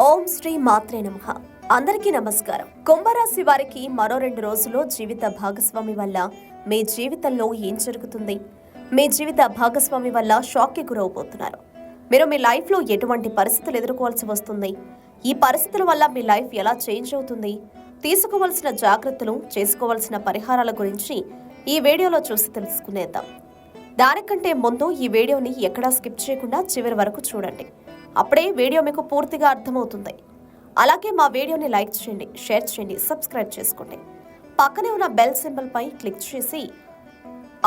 ఓం శ్రీ మాత్రే నమః. అందరికీ నమస్కారం. కుంభరాశి వారికి మరో 2 రోజుల్లో జీవిత భాగస్వామి వల్ల మీ జీవితంలో ఏం జరుగుతుంది? మీ జీవిత భాగస్వామి వల్ల షాక్కి గురవబోతున్నారు. మీరు మీ లైఫ్లో ఎటువంటి పరిస్థితులు ఎదుర్కోవాల్సి వస్తుంది? ఈ పరిస్థితుల వల్ల మీ లైఫ్ ఎలా చేంజ్ అవుతుంది? తీసుకోవాల్సిన జాగ్రత్తలు, చేసుకోవాల్సిన పరిహారాల గురించి ఈ వీడియోలో చూసి తెలుసుకునేద్దాం. దానికంటే ముందు ఈ వీడియోని ఎక్కడా స్కిప్ చేయకుండా చివరి వరకు చూడండి. అప్పుడే వీడియో మీకు పూర్తిగా అర్థమవుతుంది. అలాగే మా వీడియోని లైక్ చేయండి, షేర్ చేయండి, సబ్స్క్రైబ్ చేసుకోండి. పక్కనే ఉన్న బెల్ సింబల్ పై క్లిక్ చేసి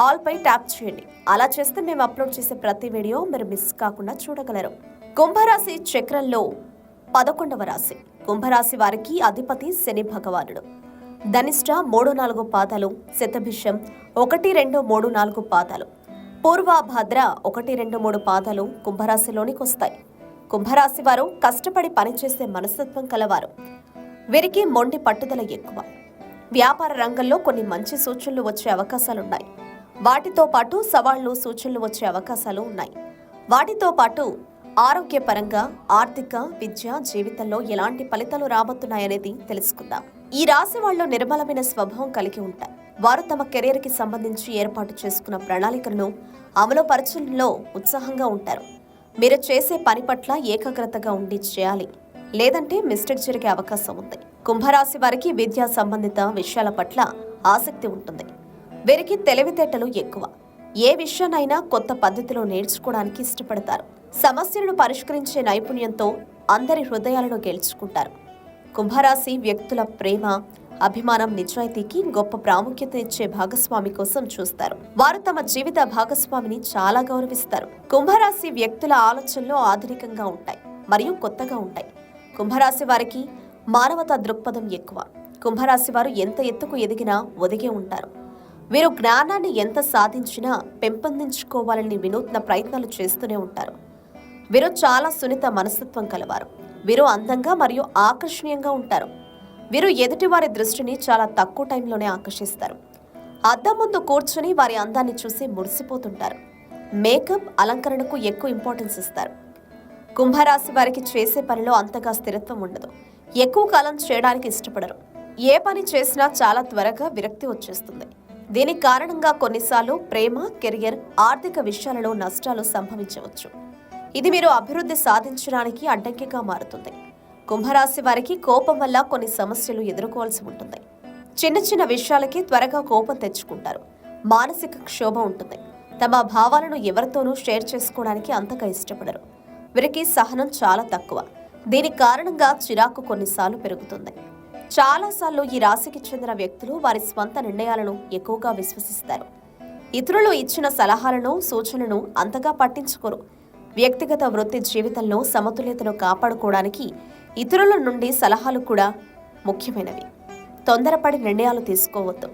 ఆల్ పై ట్యాప్ చేయండి. అలా చేస్తే మేము అప్లోడ్ చేసే ప్రతి వీడియో మీరు మిస్ కాకుండా చూడగలరు. కుంభరాశి చక్రంలో 11వ రాశి. కుంభరాశి వారికి అధిపతి శని భగవానుడు. ధనిష్ట 3-4 పాదాలు, శతభిషం 1-2-3-4 పాదాలు, పూర్వభద్ర 1-2-3 పాదాలు కుంభరాశిలోనికి వస్తాయి. కుంభరాశి వారు కష్టపడి పనిచేసే మనస్తత్వం కలవారు. వీరికి మొండి పట్టుదల ఎక్కువ. వ్యాపార రంగంలో కొన్ని మంచి సూచనలు వచ్చే అవకాశాలున్నాయి. వాటితో పాటు సవాళ్లు, సూచనలు వచ్చే అవకాశాలు ఉన్నాయి. వాటితో పాటు ఆరోగ్యపరంగా, ఆర్థిక, విద్య, జీవితంలో ఎలాంటి ఫలితాలు రాబోతున్నాయనేది తెలుసుకుందాం. ఈ రాశి వాళ్ళు నిర్మలమైన స్వభావం కలిగి ఉంటారు. వారు తమ కెరీర్కి సంబంధించి ఏర్పాటు చేసుకున్న ప్రణాళికలను అమలు పరచడంలో ఉత్సాహంగా ఉంటారు. మీరు చేసే పని పట్ల ఏకాగ్రతగా ఉండి చేయాలి, లేదంటే మిస్టేక్ జరిగే అవకాశం ఉంది. కుంభరాశి వారికి విద్యా సంబంధిత విషయాల పట్ల ఆసక్తి ఉంటుంది. వీరికి తెలివితేటలు ఎక్కువ. ఏ విషయాన్నైనా కొత్త పద్ధతిలో నేర్చుకోవడానికి ఇష్టపడతారు. సమస్యలను పరిష్కరించే నైపుణ్యంతో అందరి హృదయాలను గెలుచుకుంటారు. కుంభరాశి వ్యక్తుల ప్రేమ, అభిమానం, నిజాయితీకి గొప్ప ప్రాముఖ్యత ఇచ్చే భాగస్వామి కోసం చూస్తారు. వారు తమ జీవిత భాగస్వామిని చాలా గౌరవిస్తారు. కుంభరాశి వ్యక్తుల ఆలోచనలు ఆధునికంగా ఉంటాయి మరియు కొత్తగా ఉంటాయి. కుంభరాశి వారికి మానవతా దృక్పథం ఎక్కువ. కుంభరాశి వారు ఎంత ఎత్తుకు ఎదిగినా ఒదిగే ఉంటారు. వీరు జ్ఞానాన్ని ఎంత సాధించినా పెంపొందించుకోవాలని వినూత్న ప్రయత్నాలు చేస్తూనే ఉంటారు. వీరు చాలా సున్నిత మనస్తత్వం కలవారు. వీరు అందంగా మరియు ఆకర్షణీయంగా ఉంటారు. వీరు ఎదుటివారి దృష్టిని చాలా తక్కువ టైంలోనే ఆకర్షిస్తారు. అద్దం ముందు కూర్చుని వారి అందాన్ని చూసి మురిసిపోతుంటారు. మేకప్, అలంకరణకు ఎక్కువ ఇంపార్టెన్స్ ఇస్తారు. కుంభరాశి వారికి చేసే పనిలో అంతగా స్థిరత్వం ఉండదు. ఎక్కువ కాలం చేయడానికి ఇష్టపడరు. ఏ పని చేసినా చాలా త్వరగా విరక్తి వచ్చేస్తుంది. దీనికి కారణంగా కొన్నిసార్లు ప్రేమ, కెరియర్, ఆర్థిక విషయాలలో నష్టాలు సంభవించవచ్చు. ఇది మీరు అభివృద్ధి సాధించడానికి అడ్డంకిగా మారుతుంది. కుంభరాశి వారికి కోపం వల్ల కొన్ని సమస్యలు ఎదుర్కోవాల్సి ఉంటుంది. చిన్న చిన్న విషయాలకి త్వరగా కోపం తెచ్చుకుంటారు. మానసిక క్షోభ ఉంటుంది. తమ భావాలను ఎవరితోనూ షేర్ చేసుకోవడానికి అంతగా ఇష్టపడరు. వీరికి సహనం చాలా తక్కువ. దీని కారణంగా చిరాకు కొన్నిసార్లు పెరుగుతుంది. చాలాసార్లు ఈ రాశికి చెందిన వ్యక్తులు వారి స్వంత నిర్ణయాలను ఎక్కువగా విశ్వసిస్తారు. ఇతరులు ఇచ్చిన సలహాలను, సూచనలను అంతగా పట్టించుకోరు. వ్యక్తిగత వృత్తి జీవితంలో సమతుల్యతను కాపాడుకోవడానికి ఇతరుల నుండి సలహాలు కూడా ముఖ్యమైనవి. తొందరపడి నిర్ణయాలు తీసుకోవద్దు.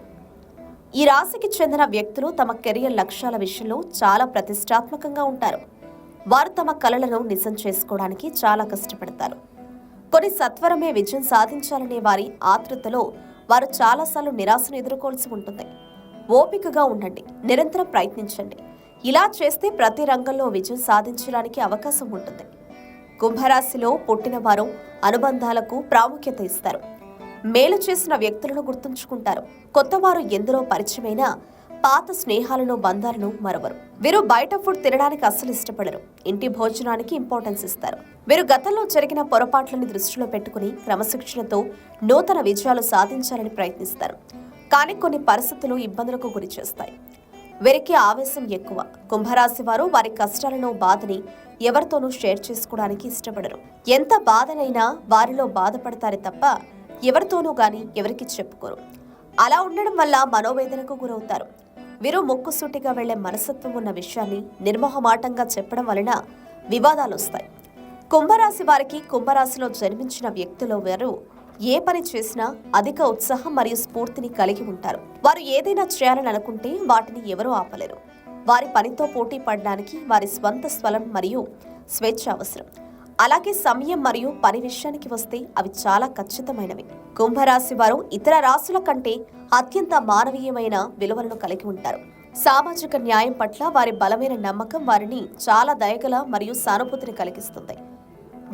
ఈ రాశికి చెందిన వ్యక్తులు తమ కెరియర్ లక్ష్యాల విషయంలో చాలా ప్రతిష్టాత్మకంగా ఉంటారు. వారు తమ కలలను నిజం చేసుకోవడానికి చాలా కష్టపడతారు. కొన్ని సత్వరమే విజయం సాధించాలనే వారి ఆతృతలో వారు చాలాసార్లు నిరాశను ఎదుర్కోవాల్సి ఉంటుంది. ఓపికగా ఉండండి, నిరంతరం ప్రయత్నించండి. ఇలా చేస్తే ప్రతి రంగంలో విజయం సాధించడానికి అవకాశం ఉంటుంది. కుంభరాశిలో పుట్టిన వారు అనుబంధాలకు ప్రాముఖ్యత ఇస్తారు. మేలు చేసిన వ్యక్తులను గుర్తుంచుకుంటారు. కొత్తవారు ఎందులో పరిచయమైనా పాత స్నేహాలను, బంధాలను మరవరు. వీరు బయట ఫుడ్ తినడానికి అస్సలు ఇష్టపడరు. ఇంటి భోజనానికి ఇంపార్టెన్స్ ఇస్తారు. వీరు గతంలో జరిగిన పొరపాట్లని దృష్టిలో పెట్టుకుని క్రమశిక్షణతో నూతన విజయాలు సాధించాలని ప్రయత్నిస్తారు. కానీ కొన్ని పరిస్థితులు ఇబ్బందులకు గురి చేస్తాయి. వీరికి ఆవేశం ఎక్కువ. కుంభరాశి వారు వారి కష్టాలను, బాధని ఎవరితోనూ షేర్ చేసుకోవడానికి ఇష్టపడరు. ఎంత బాధనైనా వారిలో బాధపడతారే తప్ప ఎవరితోనూ గాని ఎవరికి చెప్పుకోరు. అలా ఉండడం వల్ల మనోవేదనకు గురవుతారు. వీరు ముక్కుసూటిగా వెళ్లే మనస్తత్వం ఉన్న విషయాన్ని నిర్మోహమాటంగా చెప్పడం వలన వివాదాలు వస్తాయి. కుంభరాశి వారికి కుంభరాశిలో జన్మించిన వ్యక్తులు వారు ఏ పని చేసినా అధిక ఉత్సాహం మరియు స్ఫూర్తిని కలిగి ఉంటారు. వారు ఏదైనా చేయాలని అనుకుంటే వాటిని ఎవరూ ఆపలేరు. వారి పనితో పోటీ పడడానికి వారి స్వంత స్వలం మరియు స్వేచ్ఛ అవసరం. అలాగే సమయం మరియు పని విషయానికి వస్తే అవి చాలా ఖచ్చితమైనవి. కుంభరాశి వారు ఇతర రాశుల కంటే అత్యంత మానవీయమైన విలువలను కలిగి ఉంటారు. సామాజిక న్యాయం పట్ల వారి బలమైన నమ్మకం వారిని చాలా దయగల మరియు సానుభూతిని కలిగిస్తుంది.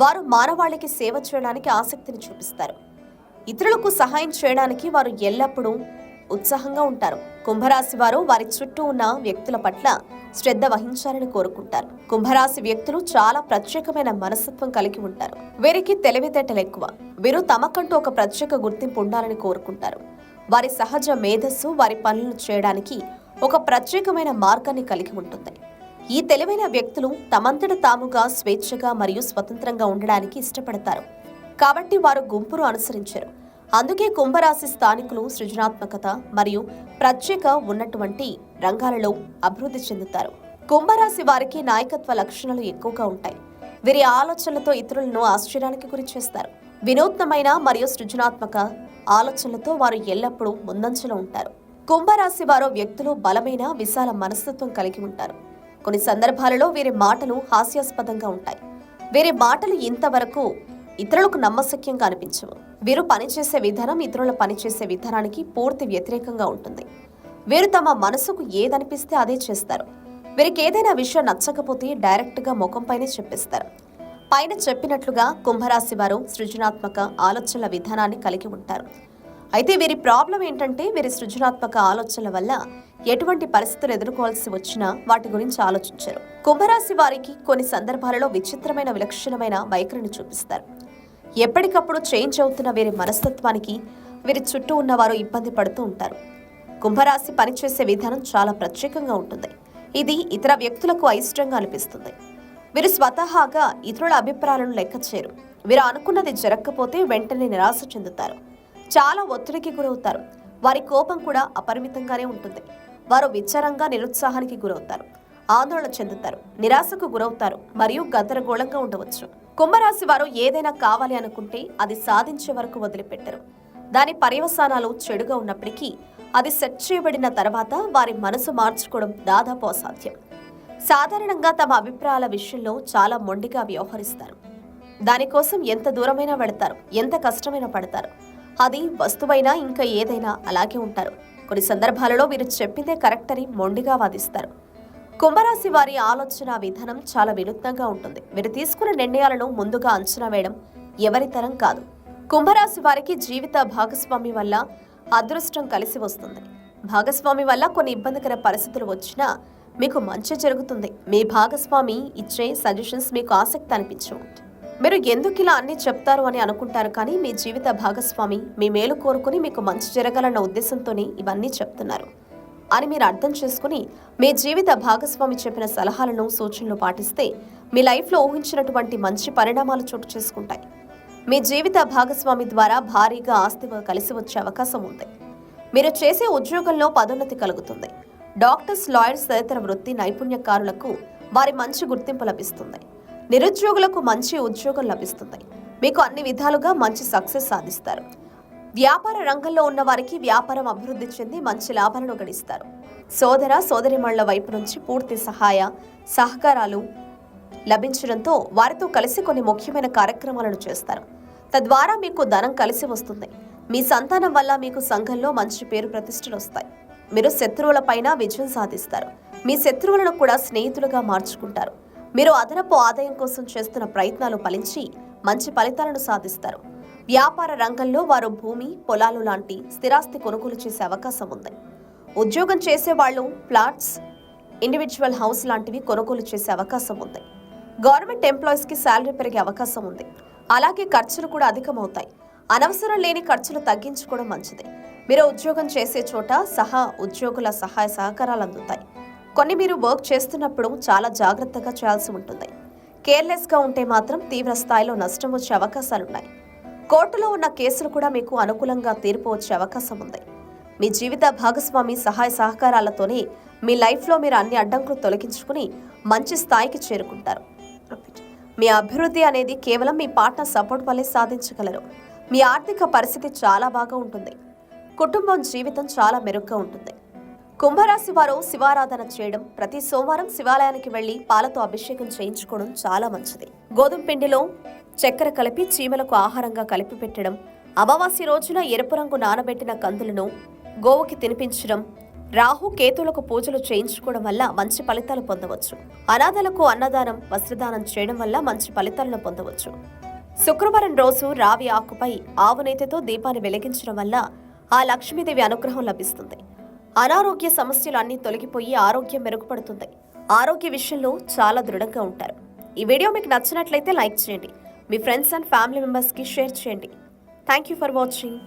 వారు మానవాళికి సేవ చేయడానికి ఆసక్తిని చూపిస్తారు. ఇతరులకు సహాయం చేయడానికి వారు ఎల్లప్పుడూ ఉత్సాహంగా ఉంటారు. కుంభరాశి వారు వారి చుట్టూ ఉన్న వ్యక్తుల పట్ల శ్రద్ధ వహించాలని కోరుకుంటారు. కుంభరాశి వ్యక్తులు చాలా ప్రత్యేకమైన మనస్తత్వం కలిగి ఉంటారు. వీరికి తెలివితేటలు ఎక్కువ. వీరు తమకంటూ ఒక ప్రత్యేక గుర్తింపు ఉండాలని కోరుకుంటారు. వారి సహజ మేధస్సు వారి పనులను చేయడానికి ఒక ప్రత్యేకమైన మార్గాన్ని కలిగి ఉంటుంది. ఈ తెలివైన వ్యక్తులు తమంతట తాముగా స్వేచ్ఛగా మరియు స్వతంత్రంగా ఉండడానికి ఇష్టపడతారు. కాబట్టి వారు గుంపును అనుసరించరు. అందుకే కుంభరాశి స్థానికులు సృజనాత్మకత మరియు ప్రత్యేక ఉన్నటువంటి రంగాలలో అభివృద్ధి చెందుతారు. కుంభరాశి వారికి నాయకత్వ లక్షణాలు ఎక్కువగా ఉంటాయి. వీరి ఆలోచనలతో ఇతరులను ఆశ్చర్యానికి గురి చేస్తారు. వినూత్నమైన మరియు సృజనాత్మక ఆలోచనలతో వారు ఎల్లప్పుడూ ముందంజలో ఉంటారు. కుంభరాశి వారు వ్యక్తులు బలమైన విశాల మనస్తత్వం కలిగి ఉంటారు. కొన్ని సందర్భాలలో వీరి మాటలు హాస్యాస్పదంగా ఉంటాయి. వీరి మాటలు ఇంతవరకు ఇతరులకు నమ్మశక్యంగా అనిపించవు. వీరు పనిచేసే విధానం ఇతరుల పనిచేసే విధానానికి పూర్తి వ్యతిరేకంగా ఉంటుంది. వీరు తమ మనసుకు ఏదనిపిస్తే అదే చేస్తారు. వీరికి ఏదైనా విషయం నచ్చకపోతే డైరెక్ట్గా ముఖంపైనే చెప్పేస్తారు. పైన చెప్పినట్లుగా కుంభరాశి వారు సృజనాత్మక ఆలోచనల విధానాన్ని కలిగి ఉంటారు. అయితే వీరి ప్రాబ్లం ఏంటంటే వీరి సృజనాత్మక ఆలోచనల వల్ల ఎటువంటి పరిస్థితులు ఎదుర్కోవాల్సి వచ్చినా వాటి గురించి ఆలోచించరు. కుంభరాశి వారికి కొన్ని సందర్భాలలో విచిత్రమైన విలక్షణమైన వైఖరిని చూపిస్తారు. ఎప్పటికప్పుడు చేంజ్ అవుతున్న వీరి మనస్తత్వానికి వీరి చుట్టూ ఉన్నవారు ఇబ్బంది పడుతూ ఉంటారు. కుంభరాశి పనిచేసే విధానం చాలా ప్రత్యేకంగా ఉంటుంది. ఇది ఇతర వ్యక్తులకు అయిష్టంగా అనిపిస్తుంది. వీరు స్వతహాగా ఇతరుల అభిప్రాయాలను లెక్క చేయరు. వీరు అనుకున్నది జరగకపోతే వెంటనే నిరాశ చెందుతారు. చాలా ఒత్తిడికి గురవుతారు. వారి కోపం కూడా అపరిమితంగానే ఉంటుంది. వారు విచారంగా నిరుత్సాహానికి గురవుతారు, ఆందోళన చెందుతారు, నిరాశకు గురవుతారు మరియు గందరగోళంగా ఉండవచ్చు. కుంభరాశి వారు ఏదైనా కావాలి అనుకుంటే అది సాధించే వరకు వదిలిపెట్టరు. దాని పర్యవసానాలు చెడుగా ఉన్నప్పటికీ అది సెట్ చేయబడిన తర్వాత వారి మనసు మార్చుకోవడం దాదాపు అసాధ్యం. సాధారణంగా తమ అభిప్రాయాల విషయంలో చాలా మొండిగా వ్యవహరిస్తారు. దానికోసం ఎంత దూరమైనా వెళతారు, ఎంత కష్టమైనా పడతారు. అది వస్తువైనా ఇంకా ఏదైనా అలాగే ఉంటారు. కొన్ని సందర్భాలలో వీరు చెప్పిందే కరెక్ట్ అని మొండిగా వాదిస్తారు. కుంభరాశి వారి ఆలోచన విధానం చాలా వినూత్నంగా ఉంటుంది. వీరు తీసుకున్న నిర్ణయాలను ముందుగా అంచనా వేయడం ఎవరి తరం కాదు. కుంభరాశి వారికి జీవిత భాగస్వామి వల్ల అదృష్టం కలిసి వస్తుంది. భాగస్వామి వల్ల కొన్ని ఇబ్బందికర పరిస్థితులు వచ్చినా మీకు మంచి జరుగుతుంది. మీ భాగస్వామి ఇచ్చే సజెషన్స్ మీకు ఆసక్తి అనిపించవు. మీరు ఎందుకు ఇలా అన్ని చెప్తారు అని అనుకుంటారు, కానీ మీ జీవిత భాగస్వామి మీ మేలు కోరుకుని మీకు మంచి జరగాలన్న ఉద్దేశంతోనే ఇవన్నీ చెప్తున్నారు అని మీరు అర్థం చేసుకుని మీ జీవిత భాగస్వామి చెప్పిన సలహాలను సూచనలు పాటిస్తే మీ లైఫ్లో ఊహించినటువంటి మంచి పరిణామాలు చోటు చేసుకుంటాయి. మీ జీవిత భాగస్వామి ద్వారా భారీగా ఆస్తి కలిసి వచ్చే అవకాశం ఉంది. మీరు చేసే ఉద్యోగంలో పదోన్నతి కలుగుతుంది. డాక్టర్స్, లాయర్స్ తదితర వృత్తి నైపుణ్యకారులకు వారి మంచి గుర్తింపు లభిస్తుంది. నిరుద్యోగులకు మంచి ఉద్యోగం లభిస్తుంది. మీకు అన్ని విధాలుగా మంచి సక్సెస్ సాధిస్తారు. వ్యాపార రంగంలో ఉన్న వారికి వ్యాపారం అభివృద్ధి చెంది మంచి లాభాలను గడిస్తారు. సోదర సోదరిమణుల వైపు నుంచి పూర్తి సహకారాలు లభించడంతో వారితో కలిసి కొన్ని ముఖ్యమైన కార్యక్రమాలను చేస్తారు. తద్వారా మీకు ధనం కలిసి వస్తుంది. మీ సంతానం వల్ల మీకు సంఘంలో మంచి పేరు ప్రతిష్టలు వస్తాయి. మీరు శత్రువులపైన విజయం సాధిస్తారు. మీ శత్రువులను కూడా స్నేహితులుగా మార్చుకుంటారు. మీరు అదనపు ఆదాయం కోసం చేస్తున్న ప్రయత్నాలు ఫలించి మంచి ఫలితాలను సాధిస్తారు. వ్యాపార రంగంలో వారు భూమి, పొలాలు లాంటి స్థిరాస్తి కొనుగోలు చేసే అవకాశం ఉంది. ఉద్యోగం చేసేవాళ్లు ఫ్లాట్స్, ఇండివిజువల్ హౌస్ లాంటివి కొనుగోలు చేసే అవకాశం ఉంది. గవర్నమెంట్ ఎంప్లాయీస్కి శాలరీ పెరిగే అవకాశం ఉంది. అలాగే ఖర్చులు కూడా అధికమవుతాయి. అనవసరం లేని ఖర్చులు తగ్గించుకోవడం మంచిది. మీరు ఉద్యోగం చేసే చోట ఉద్యోగుల సహాయ సహకారాలు అందుతాయి. కొన్ని మీరు వర్క్ చేస్తున్నప్పుడు చాలా జాగ్రత్తగా చేయాల్సి ఉంటుంది. కేర్లెస్గా ఉంటే మాత్రం తీవ్ర స్థాయిలో నష్టం వచ్చే అవకాశాలున్నాయి. కోర్టులో ఉన్న కేసులు కూడా మీకు అనుకూలంగా తీర్పు వచ్చే అవకాశం ఉంది. మీ జీవిత భాగస్వామి సహాయ సహకారాలతోనే మీ లైఫ్లో మీరు అన్ని అడ్డంకులు తొలగించుకుని మంచి స్థాయికి చేరుకుంటారు. మీ అభివృద్ధి అనేది కేవలం మీ పార్ట్నర్ సపోర్ట్ వల్లే సాధించగలరు. మీ ఆర్థిక పరిస్థితి చాలా బాగా ఉంటుంది. కుటుంబం జీవితం చాలా మెరుగ్గా ఉంటుంది. కుంభరాశి వారు శివారాధన చేయడం, ప్రతి సోమవారం శివాలయానికి వెళ్లి పాలతో అభిషేకం చేయించుకోవడం చాలా మంచిది. గోధుమ పిండిలో చక్కెర కలిపి చీమలకు ఆహారంగా కలిపి పెట్టడం, అమావాస్య రోజున ఎరుపు రంగు నానబెట్టిన కందులను గోవుకి తినిపించడం, రాహు కేతులకు పూజలు చేయించుకోవడం వల్ల మంచి ఫలితాలు పొందవచ్చు. అనాథలకు అన్నదానం, వస్త్రదానం చేయడం వల్ల మంచి ఫలితాలను పొందవచ్చు. శుక్రవారం రోజు రావి ఆకుపై ఆవు నేతితో దీపాన్ని వెలిగించడం వల్ల ఆ లక్ష్మీదేవి అనుగ్రహం లభిస్తుంది. అనారోగ్య సమస్యలు అన్నీ తొలగిపోయి ఆరోగ్యం మెరుగుపడుతుంది. ఆరోగ్య విషయంలో చాలా దృఢంగా ఉంటారు. ఈ వీడియో మీకు నచ్చినట్లయితే లైక్ చేయండి. మీ ఫ్రెండ్స్ అండ్ ఫ్యామిలీ మెంబర్స్కి షేర్ చేయండి. Thank you for watching.